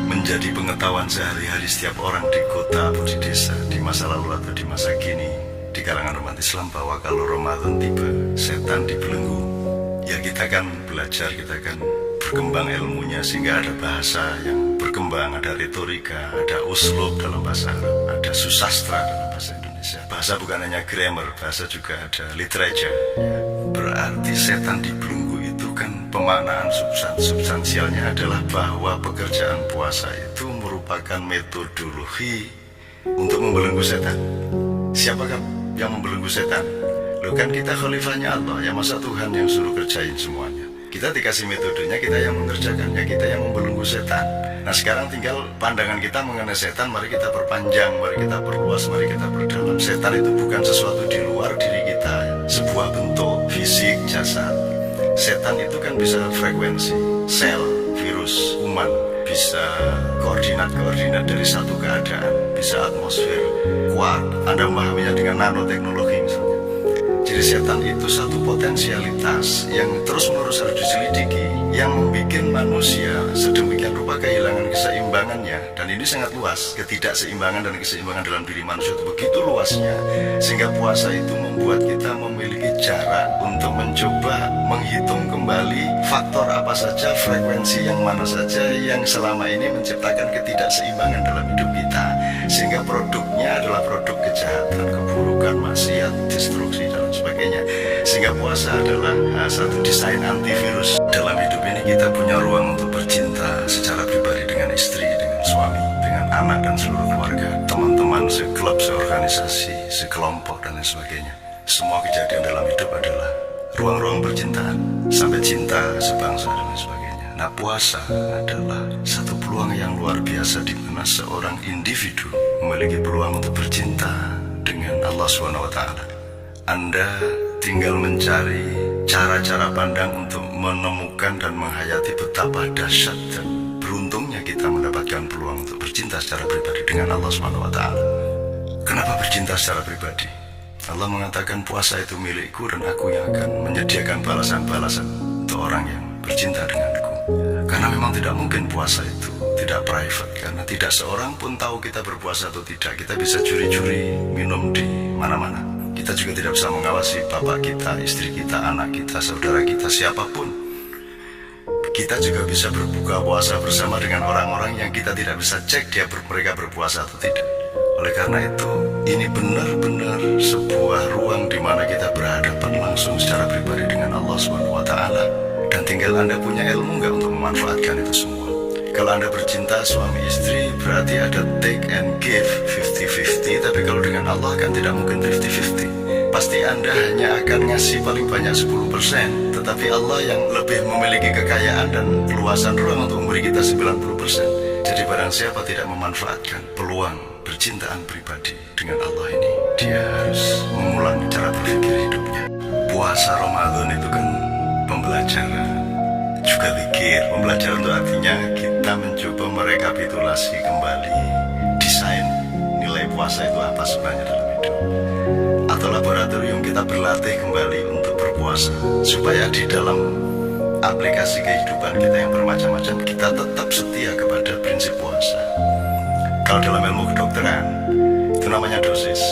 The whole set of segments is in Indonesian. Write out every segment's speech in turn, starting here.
menjadi pengetahuan sehari-hari setiap orang di kota atau di desa, di masa lalu atau di masa kini, di kalangan umat Islam, bahwa kalau Ramadan tiba, setan dibelenggu. Ya kita kan belajar, kita kan berkembang ilmunya sehingga ada bahasa yang berkembang, ada retorika, ada uslub dalam bahasa Arab, ada susastra dalam bahasa Indonesia. Bahasa bukan hanya grammar, bahasa juga ada literature. Berarti setan dibelenggu itu kan pemaknaan substansialnya adalah bahwa pekerjaan puasa itu merupakan metodologi untuk membelenggu setan. Siapakah yang membelenggu setan? Loh kan kita khalifahnya Allah, ya masa Tuhan yang suruh kerjain semuanya. Kita dikasih metodenya, kita yang mengerjakannya, kita yang membelenggu setan. Nah sekarang tinggal pandangan kita mengenai setan, mari kita perpanjang, mari kita perluas, mari kita perdalam. Setan itu bukan sesuatu di luar diri kita, sebuah bentuk fisik, jasad. Setan itu kan bisa frekuensi, sel, virus, kuman, bisa koordinat-koordinat dari satu keadaan, bisa atmosfer, kuat. Anda memahaminya dengan nanoteknologi misalnya. Jadi setan itu satu potensialitas yang terus-menerus harus diselidiki, yang membuat manusia sedemikian rupa kehilangan keseimbangannya. Dan ini sangat luas, ketidakseimbangan dan keseimbangan dalam diri manusia itu begitu luasnya, sehingga puasa itu membuat kita memiliki jarak untuk mencoba menghitung kembali faktor apa saja, frekuensi yang mana saja yang selama ini menciptakan ketidakseimbangan dalam hidup kita, sehingga produknya adalah produk kejahatan, keburukan, maksiat, destruksi, dan sebagainya. Sehingga puasa adalah satu desain antivirus. Dalam hidup ini kita punya ruang untuk bercinta secara pribadi dengan istri, dengan suami, dengan anak dan seluruh keluarga, teman-teman, seklub, seorganisasi, sekelompok, dan lain sebagainya. Semua kejadian dalam hidup adalah ruang-ruang percintaan, sampai cinta sebangsa dan lain sebagainya. Nah puasa adalah satu peluang yang luar biasa di mana seorang individu memiliki peluang untuk bercinta dengan Allah SWT. Anda tinggal mencari cara-cara pandang untuk menemukan dan menghayati betapa dahsyat dan beruntungnya kita mendapatkan peluang untuk bercinta secara pribadi dengan Allah SWT. Kenapa bercinta secara pribadi? Allah mengatakan puasa itu milikku dan aku yang akan menyediakan balasan-balasan untuk orang yang bercinta denganku. Karena memang tidak mungkin puasa itu tidak private, karena tidak seorang pun tahu kita berpuasa atau tidak. Kita bisa curi-curi minum di mana-mana. Kita juga tidak bisa mengawasi bapak kita, istri kita, anak kita, saudara kita, siapapun. Kita juga bisa berbuka puasa bersama dengan orang-orang yang kita tidak bisa cek mereka berpuasa atau tidak. Oleh karena itu, ini benar-benar sebuah ruang di mana kita berhadapan langsung secara pribadi dengan Allah SWT. Dan tinggal Anda punya ilmu nggak untuk memanfaatkan itu semua. Kalau Anda bercinta suami istri, berarti ada take and give 50-50. Tapi kalau dengan Allah kan tidak mungkin 50-50. Pasti Anda hanya akan ngasih paling banyak 10%. Tetapi Allah yang lebih memiliki kekayaan dan keluasan ruang untuk memberi kita 90%. Jadi barang siapa tidak memanfaatkan peluang percintaan pribadi dengan Allah ini, dia harus mengulang cara berpikir hidupnya. Puasa Ramadan itu kan pembelajaran, juga zikir. Pembelajaran itu artinya kita mencoba merekapitulasi kembali desain nilai puasa itu apa sebenarnya dalam hidup. Atau laboratorium kita berlatih kembali untuk berpuasa, supaya di dalam aplikasi kehidupan kita yang bermacam-macam, kita tetap setia kepada prinsip puasa. Kalau dalam ilmu kedokteran, itu namanya dosis.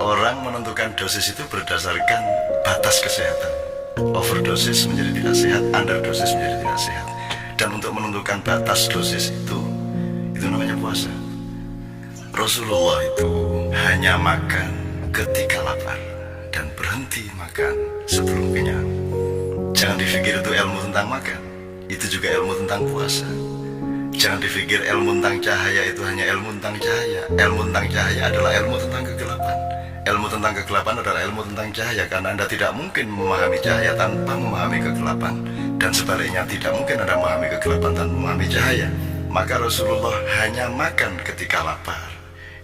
Orang menentukan dosis itu berdasarkan batas kesehatan. Overdosis menjadi tidak sehat, underdosis menjadi tidak sehat. Dan untuk menentukan batas dosis itu namanya puasa. Rasulullah itu hanya makan ketika lapar dan berhenti makan sebelum kenyang. Jangan dipikir itu ilmu tentang makan, itu juga ilmu tentang puasa. Jangan dipikir ilmu tentang cahaya itu hanya ilmu tentang cahaya. Ilmu tentang cahaya adalah ilmu tentang kegelapan. Ilmu tentang kegelapan adalah ilmu tentang cahaya, karena Anda tidak mungkin memahami cahaya tanpa memahami kegelapan. Dan sebaliknya, tidak mungkin Anda memahami kegelapan tanpa memahami cahaya. Maka Rasulullah hanya makan ketika lapar.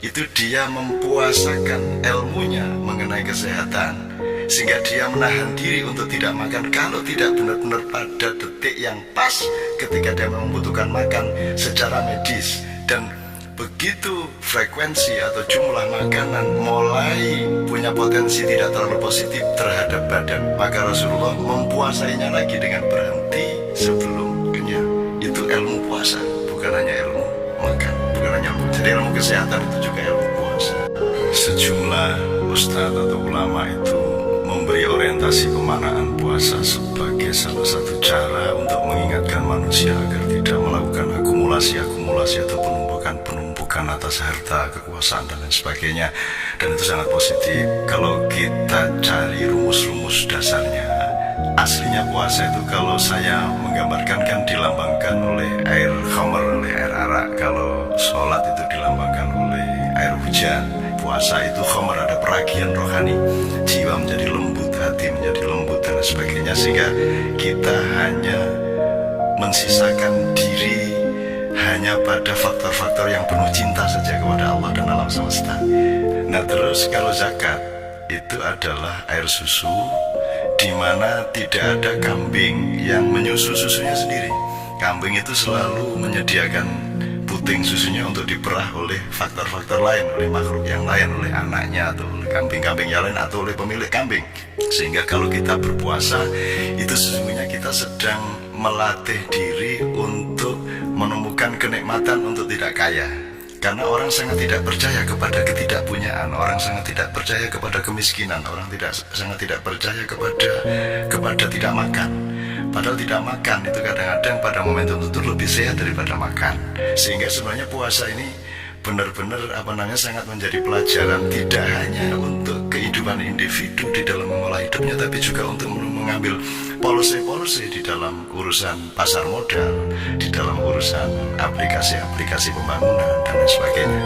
Itu dia mempuasakan ilmunya mengenai kesehatan, sehingga dia menahan diri untuk tidak makan kalau tidak benar-benar pada detik yang pas ketika dia membutuhkan makan secara medis. Dan begitu frekuensi atau jumlah makanan mulai punya potensi tidak terlalu positif terhadap badan, maka Rasulullah mempuasainya lagi dengan berhenti sebelum kenyang. Itu bukan hanya ilmu makan, bukan hanya ilmu. Jadi ilmu kesehatan itu juga ilmu puasa. Sejumlah ustadz atau ulama itu memberi orientasi pemaknaan puasa sebagai salah satu cara untuk mengingatkan manusia agar tidak melakukan akumulasi atau penumpukan atas harta, kekuasaan dan lain sebagainya. Dan itu sangat positif. Kalau kita cari rumus-rumus dasarnya, aslinya puasa itu kalau saya menggambarkan kan dilambangkan oleh air khamar, oleh air arak. Kalau sholat itu dilambangkan oleh air hujan. Puasa itu khamar, ada peragian rohani, jiwa menjadi lembut, hati menjadi lembut dan sebagainya, sehingga kita hanya mensisakan diri hanya pada faktor-faktor yang penuh cinta saja kepada Allah dan alam semesta. Nah terus kalau zakat itu adalah air susu, di mana tidak ada kambing yang menyusu susunya sendiri. Kambing itu selalu menyediakan puting susunya untuk diperah oleh faktor-faktor lain, oleh makhluk yang lain, oleh anaknya atau oleh kambing-kambing yang lain atau oleh pemilik kambing. Sehingga kalau kita berpuasa itu sesungguhnya kita sedang melatih diri untuk menemukan kenikmatan untuk tidak kaya. Karena orang sangat tidak percaya kepada ketidakpunyaan, orang sangat tidak percaya kepada kemiskinan, orang sangat tidak percaya kepada tidak makan. Padahal tidak makan itu kadang-kadang pada momentum itu lebih sehat daripada makan. Sehingga sebenarnya puasa ini benar-benar sangat menjadi pelajaran, tidak hanya untuk kehidupan individu di dalam mengolah hidupnya, tapi juga untuk mengambil policy di dalam urusan pasar modal, di dalam urusan aplikasi-aplikasi pembangunan dan lain sebagainya.